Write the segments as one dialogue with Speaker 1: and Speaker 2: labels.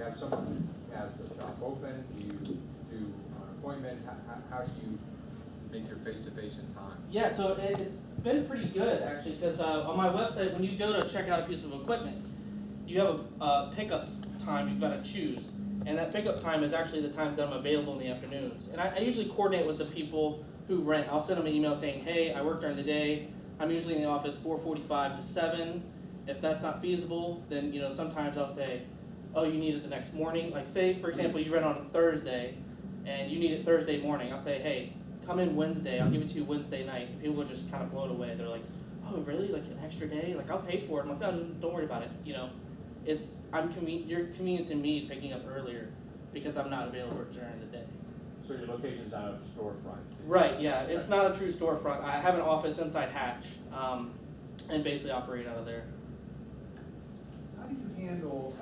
Speaker 1: You have someone who has the shop open, do you do an appointment, how do you make your face-to-face in time?
Speaker 2: Yeah, so it's been pretty good actually, because on my website, when you go to check out a piece of equipment, you have a pickup time you've got to choose. And that pickup time is actually the times that I'm available in the afternoons. And I usually coordinate with the people who rent. I'll send them an email saying, hey, I work during the day. I'm usually in the office 4:45 to 7. If that's not feasible, then sometimes I'll say, oh, you need it the next morning. Like say, for example, you rent on a Thursday and you need it Thursday morning. I'll say, hey, come in Wednesday. I'll give it to you Wednesday night. And people are just kind of blown away. They're like, oh, really? Like an extra day? Like I'll pay for it. I'm like, no, don't worry about it. You're conveniencing me picking up earlier because I'm not available during the day.
Speaker 1: So your location's not a storefront?
Speaker 2: Right, yeah, it's not a true storefront. I have an office inside Hatch, and basically operate out of there.
Speaker 3: How do you handle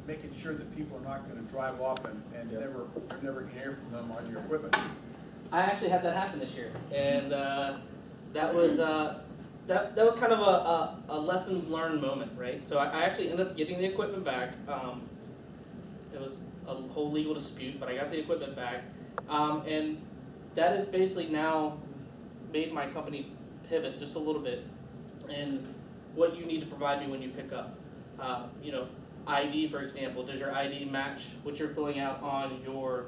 Speaker 3: making sure that people are not going to drive off and never can hear from them on your equipment?
Speaker 2: I actually had that happen this year, and that was kind of a lesson learned moment, right? So I actually ended up getting the equipment back. It was a whole legal dispute, but I got the equipment back, and that has basically now made my company pivot just a little bit in what you need to provide me when you pick up. ID, for example, does your ID match what you're filling out on your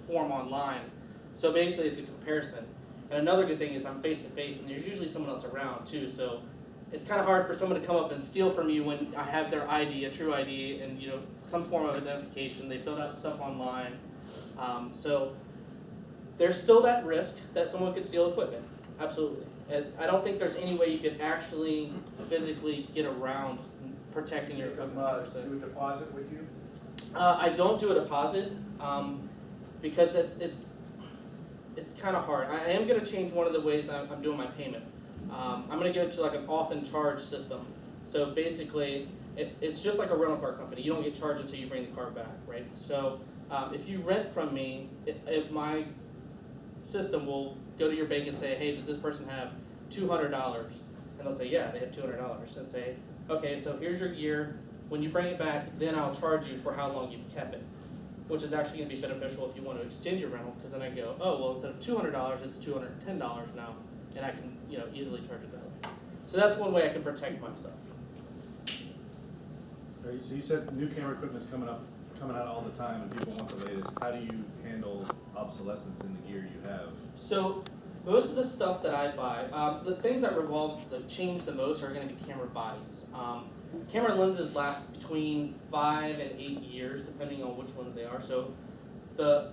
Speaker 2: form online? So basically it's a comparison. And another good thing is I'm face to face, and there's usually someone else around too. So it's kind of hard for someone to come up and steal from you when I have their ID, a true ID, and some form of identification. They filled out stuff online. So there's still that risk that someone could steal equipment. Absolutely. And I don't think there's any way you could actually physically get around protecting your equipment.
Speaker 3: Do a deposit with you?
Speaker 2: I don't do a deposit because it's kind of hard. I am going to change one of the ways I'm doing my payment. I'm going to go to like an auth and charge system. So basically, it's just like a rental car company. You don't get charged until you bring the car back, right? So if you rent from me, my system will go to your bank and say, hey, does this person have $200? And they'll say, yeah, they have $200. And say, okay, so here's your gear. When you bring it back, then I'll charge you for how long you've kept it, which is actually going to be beneficial if you want to extend your rental, because then I go, oh, well, instead of $200, it's $210 now, and I can easily charge it that way. So that's one way I can protect myself.
Speaker 4: Right, so you said new camera equipment's coming out all the time, and people want the latest. How do you handle obsolescence in the gear you have?
Speaker 2: So most of the stuff that I buy, the things that change the most are going to be camera bodies. Camera lenses last between 5 and 8 years, depending on which ones they are. So the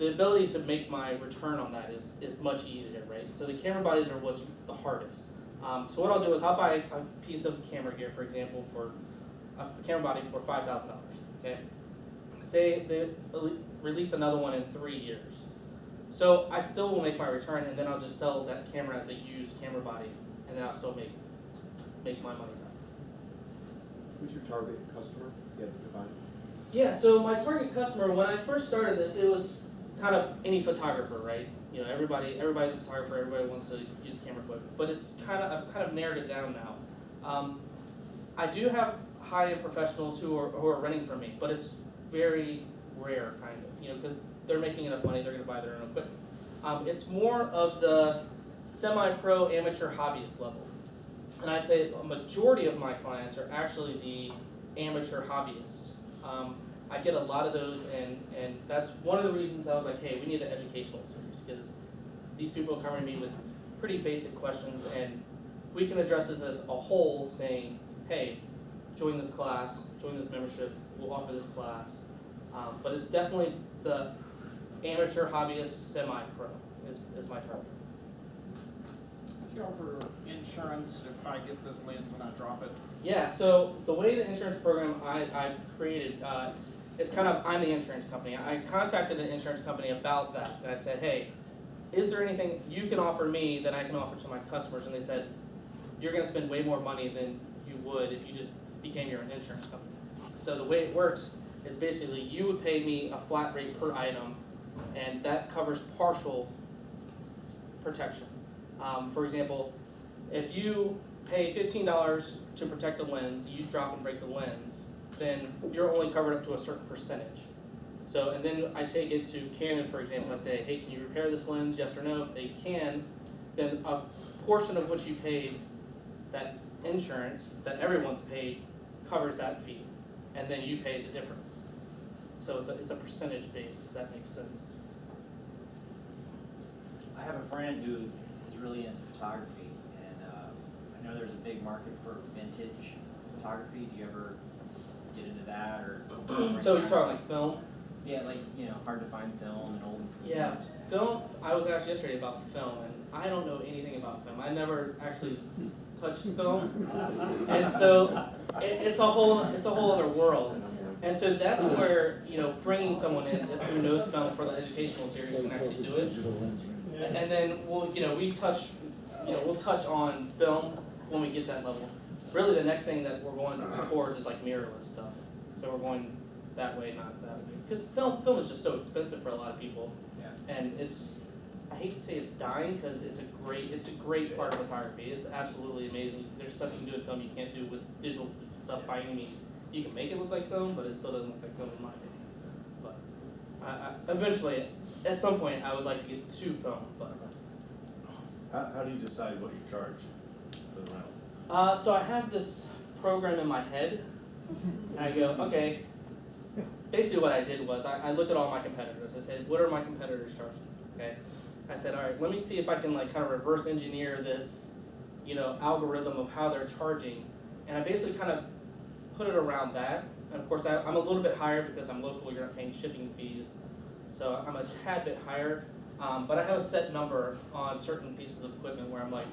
Speaker 2: ability to make my return on that is much easier, right? So the camera bodies are what's the hardest. So what I'll do is I'll buy a piece of camera gear, for example, for a camera body for $5,000. Okay, say they release another one in 3 years. So I still will make my return, and then I'll just sell that camera as a used camera body, and then I'll still make my money back.
Speaker 5: Who's your target customer? You have to define.
Speaker 2: Yeah, so my target customer, when I first started this, it was kind of any photographer, right? Everybody's a photographer, everybody wants to use camera equipment, but I've kind of narrowed it down now. I do have high-end professionals who are renting from me, but it's very rare, kind of, because they're making enough money, they're going to buy their own equipment. It's more of the semi-pro amateur hobbyist level. And I'd say a majority of my clients are actually the amateur hobbyists. I get a lot of those, and that's one of the reasons I was like, hey, we need an educational series, because these people are coming to me with pretty basic questions, and we can address this as a whole, saying, hey, join this class, join this membership, we'll offer this class. But it's definitely the amateur hobbyist semi-pro is my target.
Speaker 6: Do you offer insurance if I get this lens and I drop it?
Speaker 2: Yeah, so the way the insurance program I created, it's kind of, I'm the insurance company. I contacted an insurance company about that, and I said, hey, is there anything you can offer me that I can offer to my customers? And they said, you're going to spend way more money than you would if you just became your own insurance company. So the way it works is basically you would pay me a flat rate per item, and that covers partial protection. For example, if you pay $15 to protect a lens, you drop and break the lens, then you're only covered up to a certain percentage. So, and then I take it to Canon, for example, I say, hey, can you repair this lens, yes or no? If they can, then a portion of what you paid, that insurance that everyone's paid, covers that fee, and then you pay the difference. So it's a percentage base, if that makes sense.
Speaker 7: I have a friend who is really into photography, and I know there's a big market for vintage photography. Do you ever get into that, or?
Speaker 2: So you're talking like film?
Speaker 7: Yeah, like, you know, hard to find film and old.
Speaker 2: Yeah, film, I was asked yesterday about film, and I don't know anything about film. I never actually touched film, and so it's a whole other world. And so that's where, you know, bringing someone in who knows film for the educational series can actually do it. And then we'll touch on film when we get to that level. Really, the next thing that we're going towards is like mirrorless stuff. So we're going that way, not that way. Because film is just so expensive for a lot of people.
Speaker 7: Yeah.
Speaker 2: And I hate to say it's dying because it's a great part of photography. It's absolutely amazing. There's stuff you can do with film you can't do with digital stuff by any means. You can make it look like film, but it still doesn't look like film in my opinion. But eventually, at some point, I would like to get to film. But
Speaker 4: How do you decide what you charge for the rental?
Speaker 2: so I have this program in my head, and I go, okay. Basically, what I did was I looked at all my competitors. I said, what are my competitors charging? Okay. I said, all right, let me see if I can like kind of reverse engineer this, algorithm of how they're charging, and I basically kind of put it around that. And of course, I'm a little bit higher because I'm local. You're not paying shipping fees, so I'm a tad bit higher. But I have a set number on certain pieces of equipment where I'm like,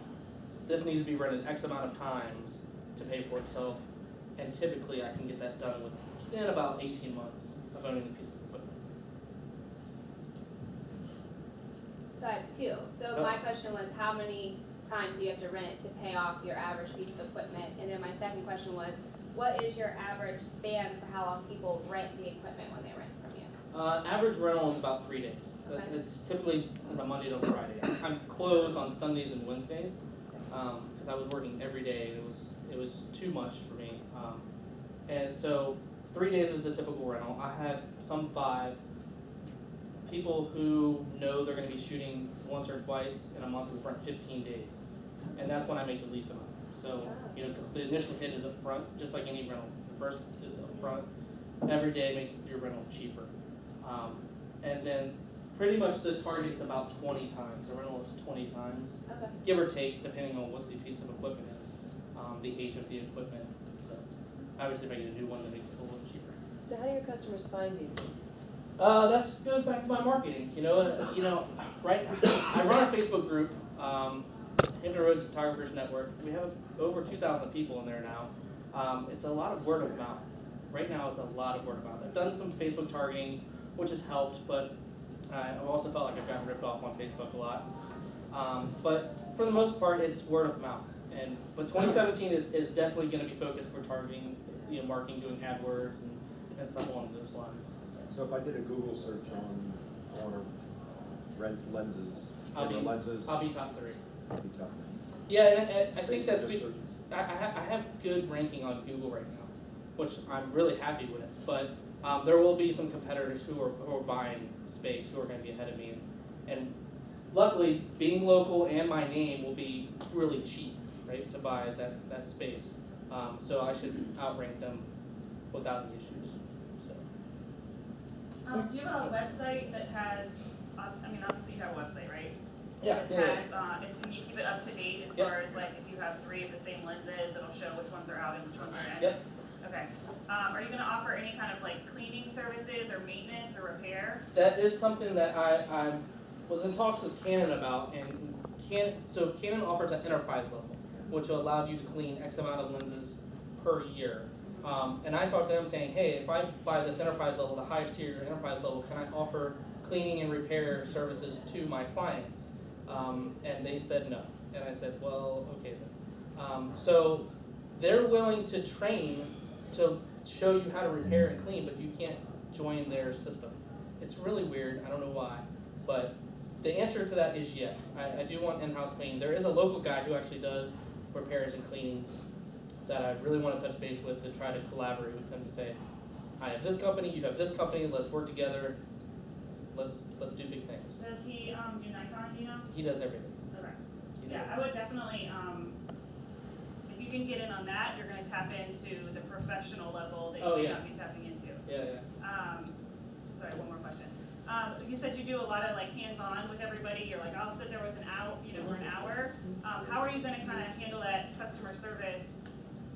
Speaker 2: this needs to be rented X amount of times to pay for itself, and typically I can get that done within about 18 months of owning the piece of equipment.
Speaker 8: So I have two. So my question was, how many times do you have to rent it to pay off your average piece of equipment? And then my second question was, what is your average span for how long people rent the equipment when they rent from you?
Speaker 2: Average rental is about 3 days.
Speaker 8: Okay.
Speaker 2: It's typically a Monday to Friday. I'm closed on Sundays and Wednesdays because I was working every day. It was too much for me. And so 3 days is the typical rental. I have some 5. People who know they're going to be shooting once or twice in a month will rent 15 days. And that's when I make the least amount. So, because the initial hit is up front, just like any rental. The first is up front. Every day makes your rental cheaper. And then pretty much the target is about 20 times. The rental is 20 times,
Speaker 8: Okay.
Speaker 2: give or take, depending on what the piece of equipment is, the age of the equipment. So obviously if I get a new one, that makes it a little cheaper.
Speaker 9: So how do your customers find you?
Speaker 2: That goes back to my marketing. Right? I run a Facebook group, Hampton Roads Photographers Network. We have over 2,000 people in there now. It's a lot of word of mouth. Right now, it's a lot of word of mouth. I've done some Facebook targeting, which has helped, but I've also felt like I've gotten ripped off on Facebook a lot. But for the most part, it's word of mouth. But 2017 is definitely going to be focused for targeting, marketing, doing AdWords and stuff along those lines.
Speaker 5: So if I did a Google search on, I want to rent lenses,
Speaker 2: I'll be
Speaker 5: lenses,
Speaker 2: top 3.
Speaker 5: it'd be tough.
Speaker 2: Yeah, and I think that's
Speaker 5: Basic search.
Speaker 2: I have good ranking on Google right now, which I'm really happy with. But there will be some competitors who are buying space who are going to be ahead of me, and luckily, being local and my name will be really cheap, right, to buy that space. So I should outrank them without any issues. So.
Speaker 10: Do you have a website that has, obviously you have a website, right?
Speaker 2: Yeah.
Speaker 10: It has, can you keep it up to date as
Speaker 2: Yep.
Speaker 10: far as like if you have 3 of the same lenses, it'll show which ones are out and which ones are in?
Speaker 2: Yep.
Speaker 10: Okay. Are you gonna offer any kind of like cleaning services or maintenance or repair?
Speaker 2: That is something that I was in talks with Canon about, and Canon offers an enterprise level, which will allow you to clean X amount of lenses per year. And I talked to them saying, hey, if I buy this enterprise level, the highest tier enterprise level, can I offer cleaning and repair services to my clients? And they said no. And I said, well, okay then. So they're willing to train to show you how to repair and clean, but you can't join their system. It's really weird. I don't know why. But the answer to that is yes. I do want in-house cleaning. There is a local guy who actually does repairs and cleanings. that I really want to touch base with to try to collaborate with them to say, I have this company, you have this company, let's work together, let's do big things.
Speaker 10: Does he, do Nikon, do you know?
Speaker 2: He does everything.
Speaker 10: Okay.
Speaker 2: He does
Speaker 10: Yeah, I would definitely, if you can get in on that, you're gonna tap into the professional level that
Speaker 2: Oh,
Speaker 10: you may
Speaker 2: yeah.
Speaker 10: not be tapping into.
Speaker 2: Yeah.
Speaker 10: Sorry, one more question. You said you do a lot of like hands-on with everybody, you're like, I'll sit there with an hour, for an hour. How are you gonna kinda handle that customer service,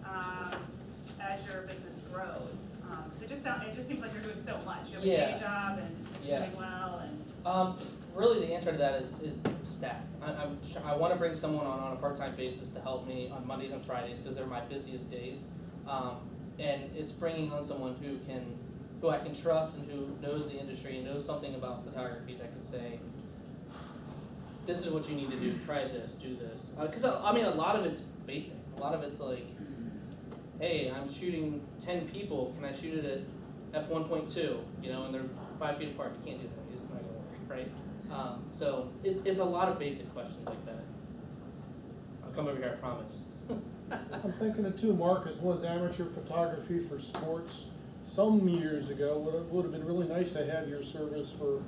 Speaker 10: as your business grows? 'Cause it just seems like you're doing so much. You have a
Speaker 2: Yeah.
Speaker 10: day job and it's
Speaker 2: Yeah.
Speaker 10: doing well and.
Speaker 2: Really the answer to that is staff. I want to bring someone on a part-time basis to help me on Mondays and Fridays because they're my busiest days. And it's bringing on someone who I can trust and who knows the industry and knows something about photography that can say, this is what you need to do, try this, do this. Because I mean, a lot of it's basic. A lot of it's like, hey, I'm shooting 10 people, can I shoot it at f1.2, and they're 5 feet apart, you can't do that, it's not gonna work, right? So it's a lot of basic questions like that. I'll come over here, I promise.
Speaker 11: I'm thinking of two, Marcus. One's amateur photography for sports. Some years ago, would have been really nice to have your service for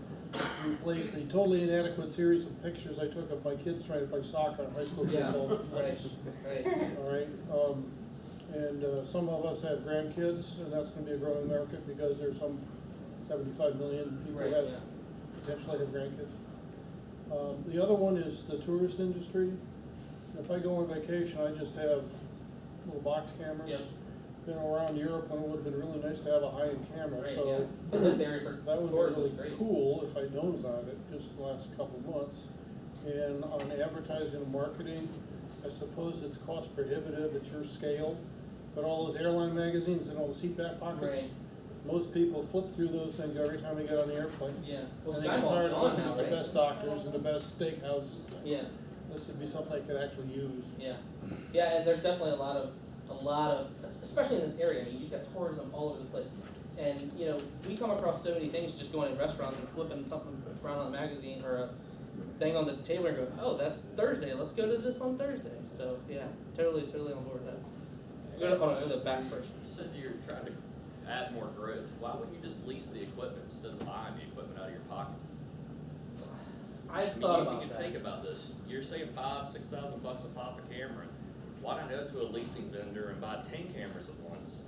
Speaker 11: replace the totally inadequate series of pictures I took of my kids trying to play soccer in high school football.
Speaker 2: Right.
Speaker 11: All right. And some of us have grandkids, and that's going to be a growing market because there's some 75 million people
Speaker 2: Right,
Speaker 11: that
Speaker 2: yeah.
Speaker 11: potentially have grandkids. The other one is the tourist industry. If I go on vacation, I just have little box cameras.
Speaker 2: Yep.
Speaker 11: Been around Europe, and it would have been really nice to have a high-end camera.
Speaker 2: Right,
Speaker 11: So
Speaker 2: yeah. In this area for
Speaker 11: that would
Speaker 2: tours
Speaker 11: be
Speaker 2: was
Speaker 11: really
Speaker 2: great.
Speaker 11: cool if I'd known about it just the last couple of months. And on advertising and marketing, I suppose it's cost prohibitive at your scale, but all those airline magazines and all the seat back pockets,
Speaker 2: Right.
Speaker 11: most people flip through those things every time they get on the airplane.
Speaker 2: Yeah. Well,
Speaker 11: And they get
Speaker 2: SkyMall's
Speaker 11: tired of
Speaker 2: gone
Speaker 11: looking
Speaker 2: now,
Speaker 11: at the
Speaker 2: right?
Speaker 11: best doctors and the best steakhouses.
Speaker 2: Yeah.
Speaker 11: This would be something I could actually use.
Speaker 2: Yeah, and there's definitely a lot of, especially in this area. I mean, you've got tourism all over the place, and we come across so many things just going in restaurants and flipping something around on the magazine or a thing on the table and go, oh, that's Thursday. Let's go to this on Thursday. So yeah, totally on board with that. Go to the back first.
Speaker 12: You said you're trying to add more growth. Why wouldn't you just lease the equipment instead of buying the equipment out of your pocket?
Speaker 2: I've
Speaker 12: I mean,
Speaker 2: thought
Speaker 12: you
Speaker 2: about
Speaker 12: can
Speaker 2: that.
Speaker 12: think about this. You're saying $5,000-6,000 a pop a camera. Why not go to a leasing vendor and buy 10 cameras at once?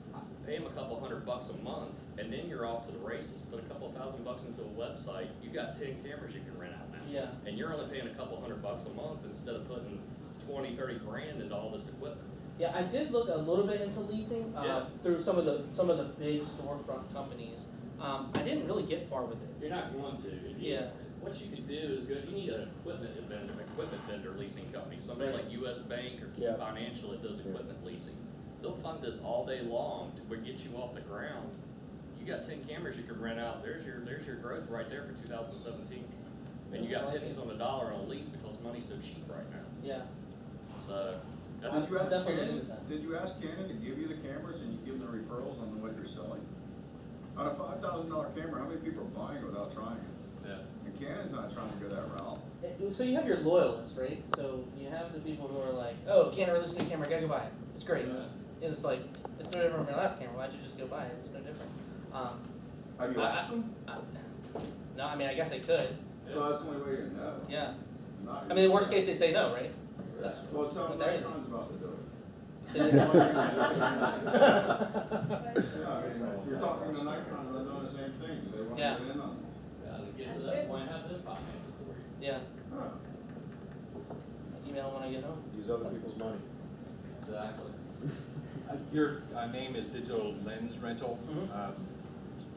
Speaker 12: Pay them a couple $100 a month, and then you're off to the races. Put a couple $1,000 into a website. You got 10 cameras you can rent out now.
Speaker 2: Yeah.
Speaker 12: And you're only paying a couple $100 a month instead of putting 20, 30 grand into all this equipment.
Speaker 2: Yeah, I did look a little bit into leasing
Speaker 12: Yeah.
Speaker 2: through some of the big storefront companies. I didn't really get far with it.
Speaker 12: You're not going to. If you,
Speaker 2: Yeah.
Speaker 12: What you can do is go. You need an equipment vendor leasing company. Somebody
Speaker 2: Right.
Speaker 12: like U.S. Bank or Key
Speaker 5: Yeah.
Speaker 12: Financial that does equipment leasing. They'll fund this all day long to get you off the ground. You got 10 cameras you can rent out. There's your growth right there for 2017. And you got pennies on the dollar on a lease because money's so cheap right now.
Speaker 2: Yeah.
Speaker 12: So that's
Speaker 3: Did you ask
Speaker 2: definitely
Speaker 3: Canon,
Speaker 2: into that.
Speaker 3: did you ask Canon to give you the cameras and you give them the referrals on what you're selling? On a $5,000 camera, how many people are buying it without trying it?
Speaker 12: yeah.
Speaker 3: And Canon's not trying to go that route.
Speaker 2: So you have your loyalists, right? So you have the people who are like, oh, Canon released a new camera, gotta go buy it. It's great.
Speaker 12: Yeah.
Speaker 2: And it's like, it's no different from your last camera. Why'd you just go buy it? It's no different.
Speaker 3: Have you asked them?
Speaker 2: No, I mean, I guess I could.
Speaker 3: Well, that's the only way you know.
Speaker 2: Yeah.
Speaker 3: Not-
Speaker 2: I mean, the worst case they say no, right? That's
Speaker 3: Well, tell them
Speaker 2: what they're in.
Speaker 3: Nikon's about to do it.
Speaker 2: So
Speaker 3: Yeah,
Speaker 2: they-
Speaker 3: I mean, you're talking to Nikon, they're doing the same thing, do they want to
Speaker 2: Yeah.
Speaker 3: get in on it?
Speaker 12: Yeah, to get to that point, have them finance it for you.
Speaker 2: Yeah.
Speaker 3: Huh.
Speaker 2: Email them when I get home.
Speaker 5: Use other people's money.
Speaker 12: Exactly.
Speaker 1: Your name is Digital Lens Rental.
Speaker 2: Mhm.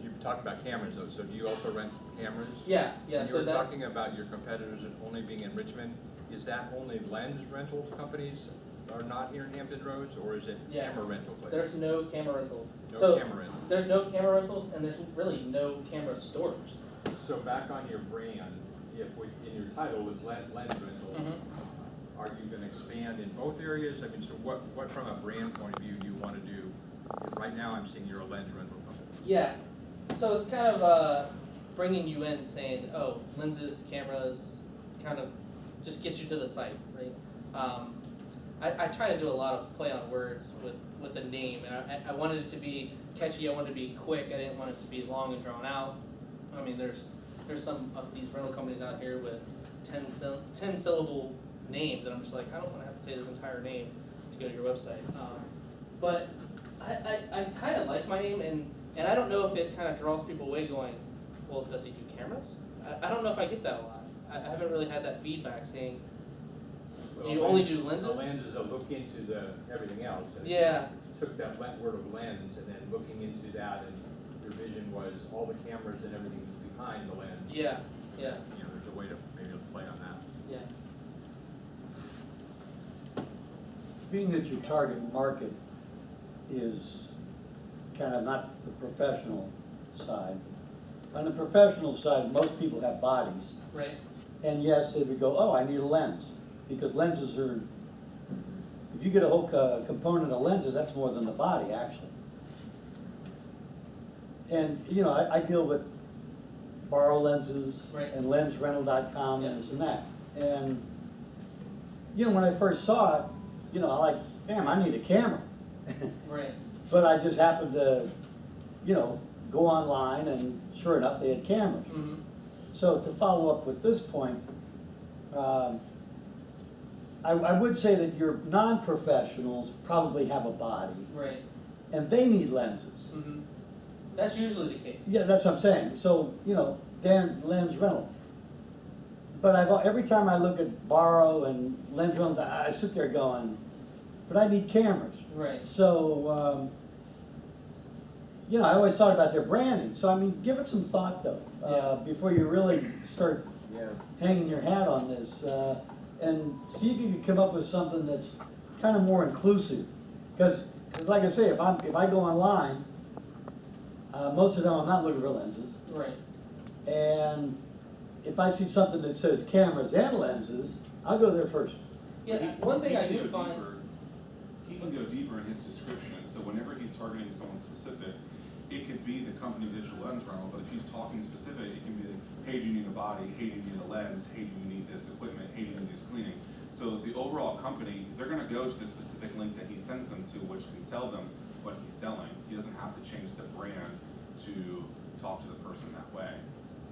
Speaker 1: You talked about cameras though, so do you also rent cameras?
Speaker 2: Yeah.
Speaker 1: And you
Speaker 2: So
Speaker 1: were
Speaker 2: that.
Speaker 1: talking about your competitors only being in Richmond. Is that only lens rental companies are not here in Hampton Roads, or is it
Speaker 2: Yeah.
Speaker 1: camera rental places?
Speaker 2: There's no camera rental.
Speaker 1: No
Speaker 2: So
Speaker 1: camera rental.
Speaker 2: there's no camera rentals and there's really no camera stores.
Speaker 1: So back on your brand, in your title it's lens rental,
Speaker 2: Mm-hmm.
Speaker 1: are you gonna expand in both areas? I mean, so what from a brand point of view do you wanna do? Right now I'm seeing you're a lens rental company.
Speaker 2: Yeah. So it's kind of bringing you in, saying, oh, lenses, cameras, kind of just get you to the site, right? I try to do a lot of play on words with the name, and I wanted it to be catchy. I wanted it to be quick. I didn't want it to be long and drawn out. I mean, there's some of these rental companies out here with 10 syllable names, and I'm just like, I don't want to have to say this entire name to go to your website. But I kind of like my name, and I don't know if it kind of draws people away going, well, does he do cameras? I don't know if I get that a lot. I haven't really had that feedback saying, do you only do lenses?
Speaker 13: The lenses will look into the everything else. And
Speaker 2: Yeah.
Speaker 13: Took that word of lens and then looking into that, and your vision was all the cameras and everything behind the lens.
Speaker 2: Yeah, yeah,
Speaker 1: You know, there's a way to maybe play on that.
Speaker 2: yeah.
Speaker 14: Being that your target market is kind of not the professional side. On the professional side, most people have bodies.
Speaker 2: Right.
Speaker 14: And yes, they would go, oh, I need a lens. Because lenses are, if you get a whole component of lenses, that's more than the body, actually. And, you know, I deal with borrow lenses
Speaker 2: Right.
Speaker 14: and lensrental.com
Speaker 2: Yeah.
Speaker 14: and this and that. And, you know, when I first saw it, you know, I like, damn, I need a camera.
Speaker 2: Right.
Speaker 14: But I just happened to, you know, go online and sure enough, they had cameras.
Speaker 2: Mm-hmm.
Speaker 14: So to follow up with this point, I would say that your non-professionals probably have a body
Speaker 2: Right.
Speaker 14: and they need lenses.
Speaker 2: Mm-hmm. That's usually the case.
Speaker 14: Yeah, that's what I'm saying. So, you know, Dan, lens rental. But every time I look at borrow and lens rental, I sit there going, but I need cameras.
Speaker 2: Right.
Speaker 14: So, you know, I always thought about their branding. So, I mean, give it some thought though, before you really start hanging your hat on this. And see if you can come up with something that's kind of more inclusive. Because like I say, if I go online, most of the time I'm not looking for lenses.
Speaker 2: Right.
Speaker 14: And if I see something that says cameras and lenses, I'll go there first.
Speaker 2: Yeah. One thing I do find.
Speaker 15: He can go deeper in his description. So whenever he's targeting someone specific, it could be the company digital lens rental, but if he's talking specific, it can be like, hey, do you need a body? Hey, do you need a lens? Hey, do you need this equipment? Hey, do you need this cleaning? So the overall company, they're gonna go to the specific link that he sends them to, which can tell them what he's selling. He doesn't have to change the brand to talk to the person that way.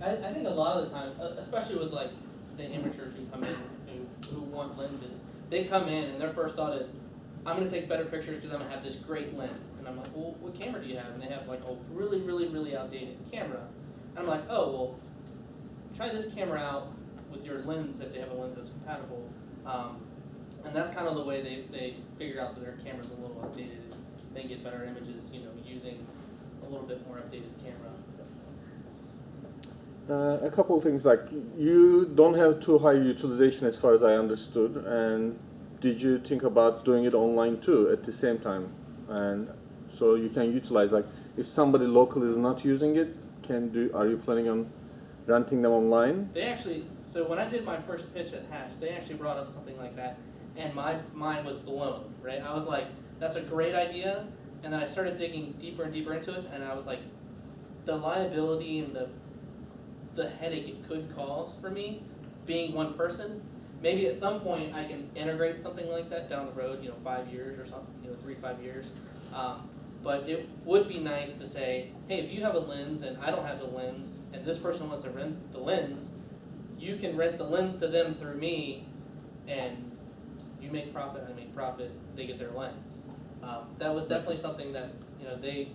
Speaker 2: I think a lot of the times, especially with like the amateurs who come in who want lenses, they come in and their first thought is, I'm going to take better pictures because I'm going to have this great lens. And I'm like, well, what camera do you have? And they have like a really, really, really outdated camera. And I'm like, oh, well, try this camera out with your lens if they have a lens that's compatible. And that's kind of the way they figure out that their camera's a little outdated. They get better images, you know, using a little bit more updated camera.
Speaker 16: A couple of things, like you don't have too high utilization as far as I understood, and did you think about doing it online too at the same time? And so you can utilize, like if somebody local is not using it, are you planning on renting them online?
Speaker 2: They actually, so when I did my first pitch at Hatch, they actually brought up something like that, and my mind was blown, right? I was like, that's a great idea, and then I started digging deeper and deeper into it, and I was like, the liability and the headache it could cause for me, being one person, maybe at some point I can integrate something like that down the road, 5 years or something, 3-5 years. But it would be nice to say, hey, if you have a lens and I don't have the lens, and this person wants to rent the lens, you can rent the lens to them through me, and you make profit, I make profit, they get their lens. That was definitely something that they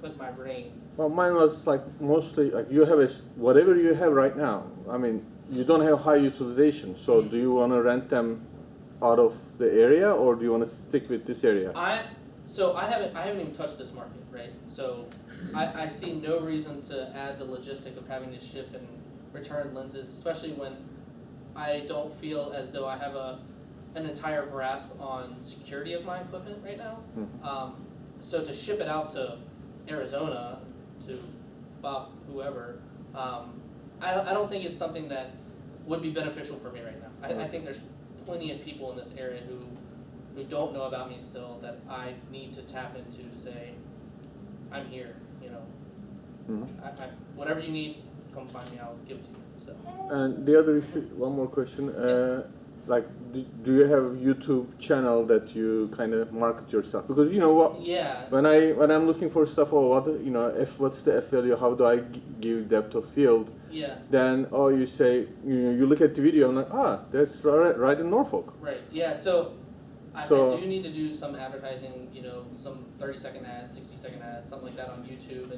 Speaker 2: put in my brain.
Speaker 16: Well, mine was like mostly like you have whatever you have right now. I mean, you don't have high utilization, so do you want to rent them out of the area, or do you want to stick with this area?
Speaker 2: I haven't even touched this market, right? So I see no reason to add the logistic of having to ship and return lenses, especially when I don't feel as though I have an entire grasp on security of my equipment right now. So to ship it out to Arizona, to Bob, whoever, I don't think it's something that would be beneficial for me right now. I think there's plenty of people in this area who don't know about me still that I need to tap into to say, I'm here, whatever you need, come find me, I'll give it to you. So.
Speaker 16: And the other issue, one more question. like, do you have a YouTube channel that you kind of market yourself? Because you know what,
Speaker 2: Yeah.
Speaker 16: when I'm looking for stuff, or what, you know, what's the F value? How do I give depth of field?
Speaker 2: Yeah.
Speaker 16: Then you say you look at the video and like, that's right in Norfolk.
Speaker 2: Right. Yeah. So I
Speaker 16: So-
Speaker 2: do need to do some advertising. You know, some 30-second ads, 60-second ads, something like that on YouTube,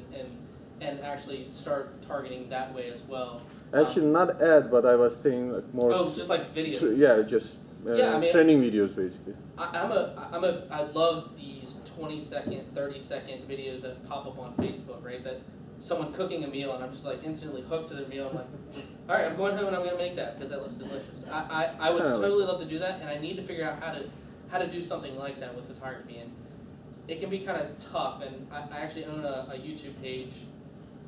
Speaker 2: and actually start targeting that way as well.
Speaker 16: Actually, not ad, but I was saying like more.
Speaker 2: Oh, just like videos.
Speaker 16: Yeah, just
Speaker 2: Yeah, I mean-
Speaker 16: training videos basically.
Speaker 2: I love these 20-second, 30-second videos that pop up on Facebook, right? That someone cooking a meal and I'm just like instantly hooked to their meal. I'm like, all right, I'm going home and I'm gonna make that because that looks delicious. I would
Speaker 16: Kinda like-
Speaker 2: totally love to do that, and I need to figure out how to do something like that with photography, and it can be kind of tough. And I actually own a YouTube page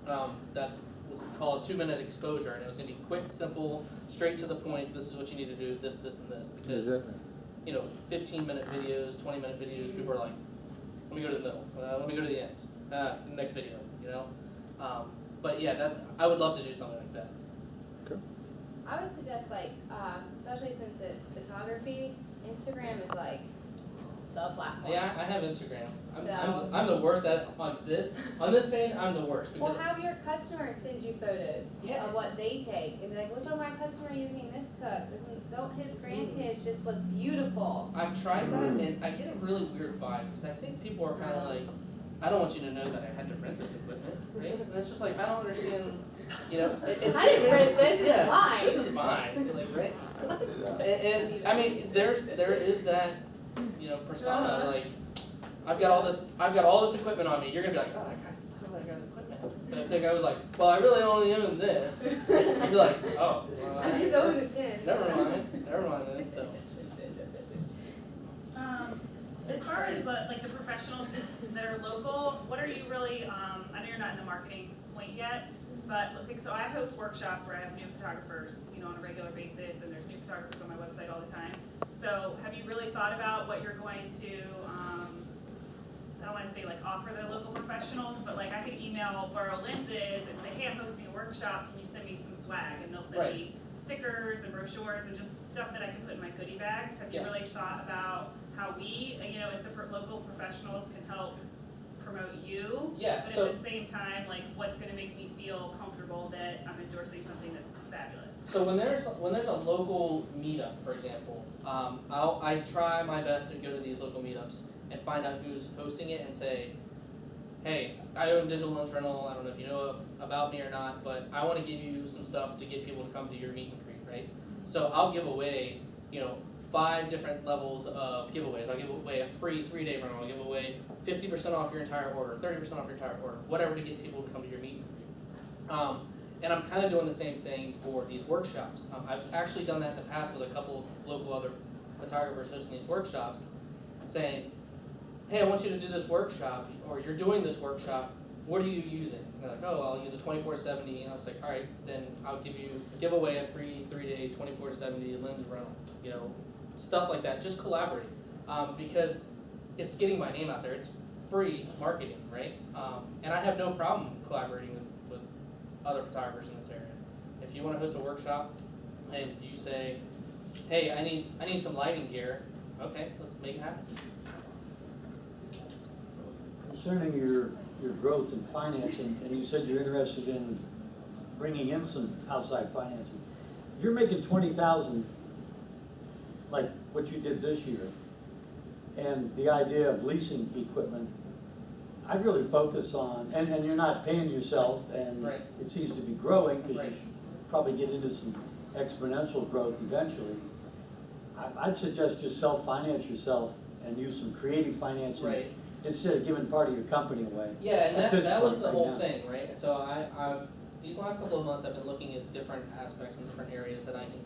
Speaker 2: that was called 2-Minute Exposure, and it was gonna be quick, simple, straight to the point. This is what you need to do. This, and this, because.
Speaker 16: Exactly.
Speaker 2: You know, 15-minute videos, 20-minute videos, people are like, let me go to the middle, let me go to the end, next video, you know? But yeah, I would love to do something like that.
Speaker 8: I would suggest like, especially since it's photography, Instagram is like the platform.
Speaker 2: Yeah, I have Instagram.
Speaker 8: So-
Speaker 2: I'm the worst at on this page. I'm the worst
Speaker 8: Well,
Speaker 2: because
Speaker 8: have your customers send you photos
Speaker 2: Yeah.
Speaker 8: of what they take, and be like, look what my customer using this took. Don't his grandkids just look beautiful?
Speaker 2: I've tried that and I get a really weird vibe because I think people are kind of like, I don't want you to know that I had to rent this equipment, right? And it's just like I don't understand, you know.
Speaker 8: I didn't rent this. It's
Speaker 2: Yeah,
Speaker 8: mine.
Speaker 2: This is mine, like right. And it's, I mean, there is that, you know, persona like, I've got all this equipment on me. You're gonna be like, oh, that guy's equipment. But if the guy was like, well, I really only own this, you'd be like, oh, well,
Speaker 8: I just own a pin.
Speaker 2: never mind then. So.
Speaker 10: As far as like the professionals that are local, what are you really, I know you're not in the marketing point yet, but let's think, so I host workshops where I have new photographers, you know, on a regular basis, and there's new photographers on my website all the time. So have you really thought about what you're going to, I don't want to say like offer the local professionals, but like I could email Borrow Lenses and say, hey, I'm hosting a workshop, can you send me some swag? And they'll send me stickers and brochures and just stuff that I can put in my goodie bags. Have you really thought about how we, you know, as the local professionals can help promote you?
Speaker 2: Yeah,
Speaker 10: But
Speaker 2: so-
Speaker 10: at the same time, like what's gonna make me feel comfortable that I'm endorsing something that's fabulous?
Speaker 2: So when there's a local meetup, for example, I try my best to go to these local meetups and find out who's hosting it and say, hey, I own Digital Lens Rental. I don't know if you know about me or not, but I want to give you some stuff to get people to come to your meet and greet, right? So I'll give away, you know, 5 different levels of giveaways. I'll give away a free 3-day rental. I'll give away 50% off your entire order, 30% off your entire order, whatever to get people to come to your meet and greet. And I'm kind of doing the same thing for these workshops. I've actually done that in the past with a couple of local other photographers hosting these workshops, saying, hey, I want you to do this workshop, or you're doing this workshop, what are you using? And they're like, oh, I'll use a 2470, and I was like, all right, then I'll give away a free 3-day 2470 lens rental, you know, stuff like that. Just collaborate, because it's getting my name out there. It's free marketing, right? And I have no problem collaborating with other photographers in this area. If you want to host a workshop and you say, hey, I need some lighting gear, okay, let's make it happen.
Speaker 14: Concerning your growth in financing, and you said you're interested in bringing in some outside financing. If you're making $20,000, like what you did this year, and the idea of leasing equipment, I'd really focus on, and you're not paying yourself, and
Speaker 2: Right.
Speaker 14: it seems to be growing, because
Speaker 2: Right.
Speaker 14: you should probably get into some exponential growth eventually. I'd suggest just self-finance yourself and use some creative financing.
Speaker 2: Right.
Speaker 14: Instead of giving part of your company away.
Speaker 2: Yeah, and
Speaker 14: At this
Speaker 2: that was
Speaker 14: point
Speaker 2: the
Speaker 14: right
Speaker 2: whole
Speaker 14: now.
Speaker 2: thing, right? So I these last couple of months I've been looking at different aspects and different areas that I can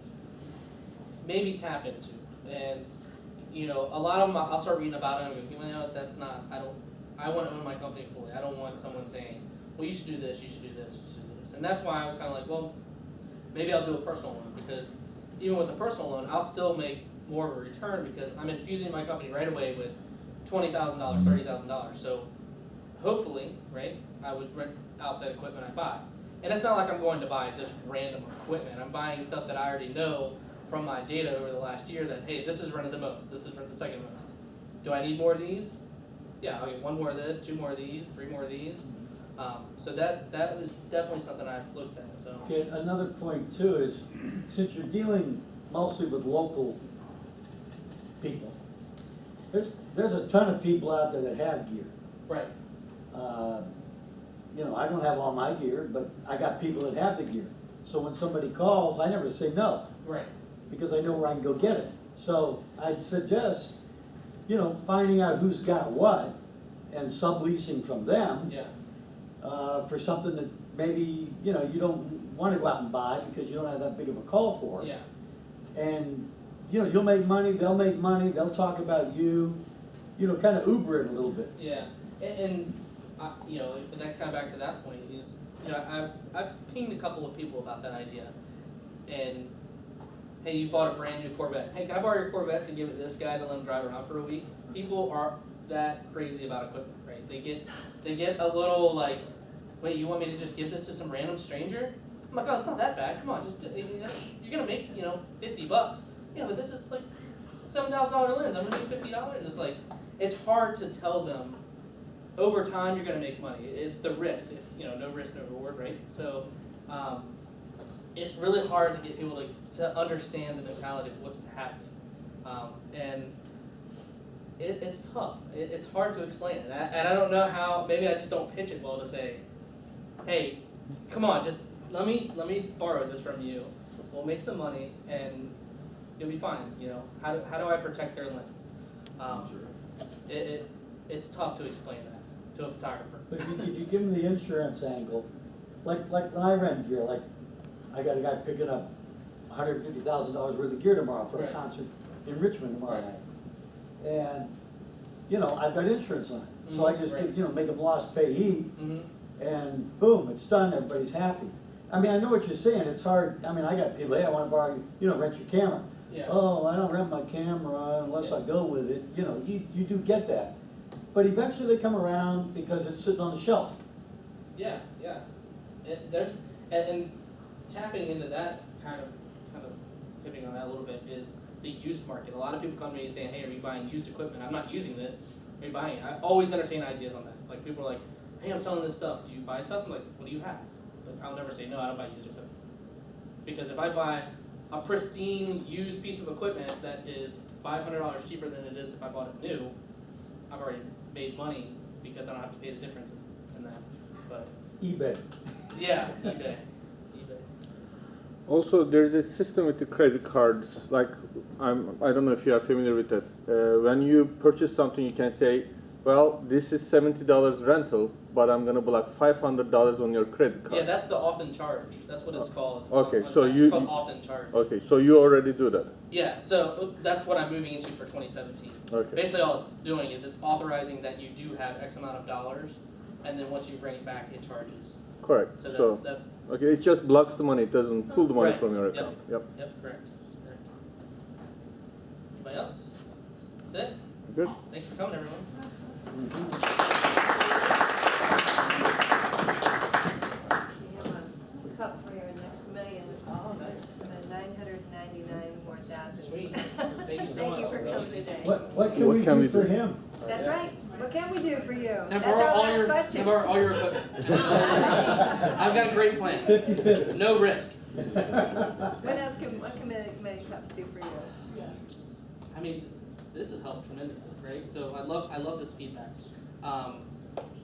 Speaker 2: maybe tap into. And you know, a lot of them I'll start reading about them and go, you know, that's not, I want to own my company fully. I don't want someone saying, well, you should do this, you should do this, you should do this. And that's why I was kind of like, well, maybe I'll do a personal loan, because even with a personal loan, I'll still make more of a return because I'm infusing my company right away with $20,000, $30,000. So hopefully, right, I would rent out that equipment I buy. And it's not like I'm going to buy just random equipment. I'm buying stuff that I already know from my data over the last year that, hey, this is rented the most, this is rented the second most. Do I need more of these? Yeah, I'll get one more of this, two more of these, three more of these. So that was definitely something I've looked at, so.
Speaker 14: Okay, another point too is, since you're dealing mostly with local people, there's a ton of people out there that have gear.
Speaker 2: Right.
Speaker 14: You know, I don't have all my gear, but I got people that have the gear. So when somebody calls, I never say no.
Speaker 2: Right.
Speaker 14: Because I know where I can go get it. So I'd suggest, you know, finding out who's got what and subleasing from them.
Speaker 2: Yeah.
Speaker 14: For something that maybe, you know, you don't want to go out and buy because you don't have that big of a call for it.
Speaker 2: Yeah.
Speaker 14: And, you know, you'll make money, they'll talk about you, you know, kind of Uber it a little bit.
Speaker 2: Yeah, and you know, that's kind of back to that point is, you know, I've pinged a couple of people about that idea, and hey, you bought a brand new Corvette. Hey, can I borrow your Corvette to give it this guy to let him drive around for a week? People are that crazy about equipment, right? They get a little like, wait, you want me to just give this to some random stranger? I'm like, oh, it's not that bad. Come on, just you know, you're gonna make, you know, $50. Yeah, but this is like $7,000 lens. I'm gonna make $50. It's like, it's hard to tell them. Over time, you're gonna make money. It's the risk. You know, no risk, no reward, right? So, it's really hard to get people to understand the mentality of what's happening, and it's tough. It's hard to explain it, and I don't know how. Maybe I just don't pitch it well to say, hey, come on, just let me borrow this from you. We'll make some money, and you'll be fine. You know, how do I protect their lens? It's tough to explain that to a photographer.
Speaker 14: But if you give them the insurance angle, like when I rent gear, like I got a guy picking up $150,000 worth of gear tomorrow for a concert in Richmond tomorrow night. And, you know, I've got insurance on it. So I just, you know, make them lost payee, and boom, it's done, everybody's happy. I mean, I know what you're saying, it's hard. I mean, I got people, hey, I want to borrow, you know, rent your camera.
Speaker 2: Yeah.
Speaker 14: Oh, I don't rent my camera unless I go with it. You know, you do get that. But eventually they come around because it's sitting on the shelf.
Speaker 2: Yeah, yeah. There's and tapping into that kind of pivoting on that a little bit is the used market. A lot of people come to me saying, hey, are you buying used equipment? I'm not using this. Are you buying it? I always entertain ideas on that. Like, people are like, hey, I'm selling this stuff. Do you buy stuff? I'm like, what do you have? But I'll never say, no, I don't buy used equipment. Because if I buy a pristine used piece of equipment that is $500 cheaper than it is if I bought it new, I've already made money because I don't have to pay the difference in that. But
Speaker 14: eBay.
Speaker 2: Yeah, eBay.
Speaker 16: Also, there's a system with the credit cards. Like, I don't know if you are familiar with that. When you purchase something, you can say, well, this is $70 rental, but I'm gonna block $500 on your credit card.
Speaker 2: Yeah, that's the often charge. That's what it's called.
Speaker 16: Okay, so
Speaker 2: it's
Speaker 16: you
Speaker 2: called often charge.
Speaker 16: Okay, so you already do that.
Speaker 2: Yeah, so that's what I'm moving into for 2017.
Speaker 16: Okay.
Speaker 2: Basically, all it's doing is it's authorizing that you do have X amount of dollars, and then once you bring it back, it charges.
Speaker 16: Correct.
Speaker 2: So that's
Speaker 16: okay. It just blocks the money. It doesn't pull the money from your account.
Speaker 2: Yep, correct. Anybody else? That's it?
Speaker 16: Good.
Speaker 2: Thanks for coming, everyone.
Speaker 9: You have a cup for your next million.
Speaker 2: Oh, nice.
Speaker 9: 999 more thousand.
Speaker 2: Sweet. Thank you so much.
Speaker 9: Thank you for coming today.
Speaker 14: What can we do for him?
Speaker 9: That's right. What can we do for you?
Speaker 2: Can I
Speaker 9: That's
Speaker 2: borrow
Speaker 9: our
Speaker 2: all
Speaker 9: last
Speaker 2: your,
Speaker 9: question.
Speaker 2: Can I borrow all your equipment? I've got a great plan.
Speaker 14: 50-50.
Speaker 2: No risk.
Speaker 9: What can many cups do for you?
Speaker 2: I mean, this has helped tremendously, right? So I love this feedback.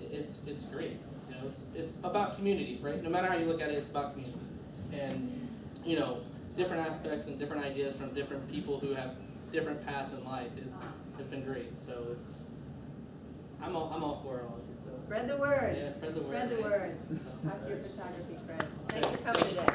Speaker 2: It's great. You know, it's about community, right? No matter how you look at it, it's about community. And you know, different aspects and different ideas from different people who have different paths in life. It's been great. So I'm all for all of it. So.
Speaker 9: Spread the word.
Speaker 2: Yeah, spread the word.
Speaker 9: Spread the word. Talk to your photography friends. Thanks for coming today.